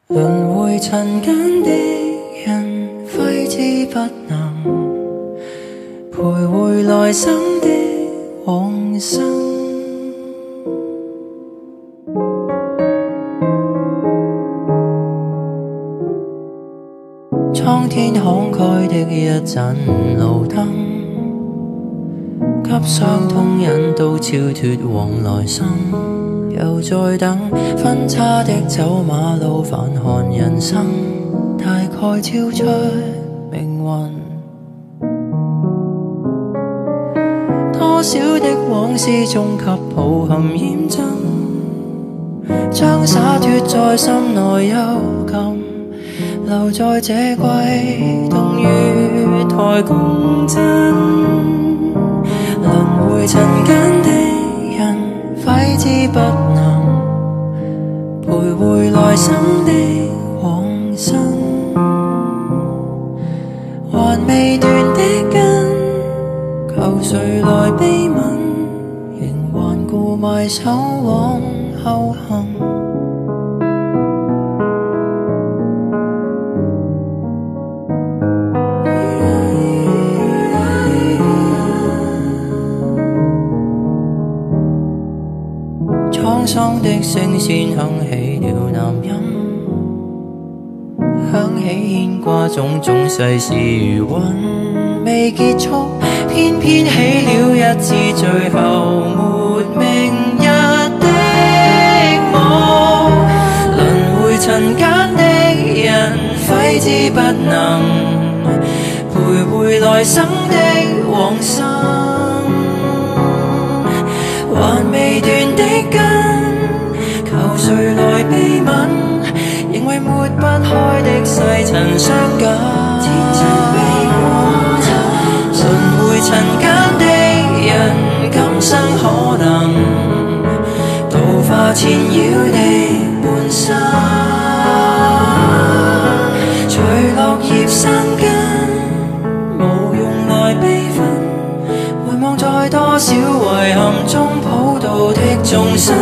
輪迴塵間的人，揮之不能，徘徊來生的往生。蒼天慷慨的一盞路燈，給傷痛引導超脫往來生。又在等分岔的走馬路，反看人生，大概超出命運。多少的往事終給抱憾驗證，將灑脫在心內幽禁，留在這季冬雨台共振。輪迴塵間的人，揮之不能，徘徊來生的往生。還未斷的根，求誰來悲憫，仍頑固埋首往後行。滄桑的聲線響起了南音，響起牽掛種種世事如雲未結束，偏偏起了一次最後沒明日的夢。輪迴塵間的人，揮之不能，徘徊來生的往生。還未斷的根，求誰來悲憫，仍為抹不開的細塵相緊。輪迴塵間的人，今生可能度化纏繞的半生。隨落葉生根，無用來悲憤，回望在多少遺憾中抱到的眾生。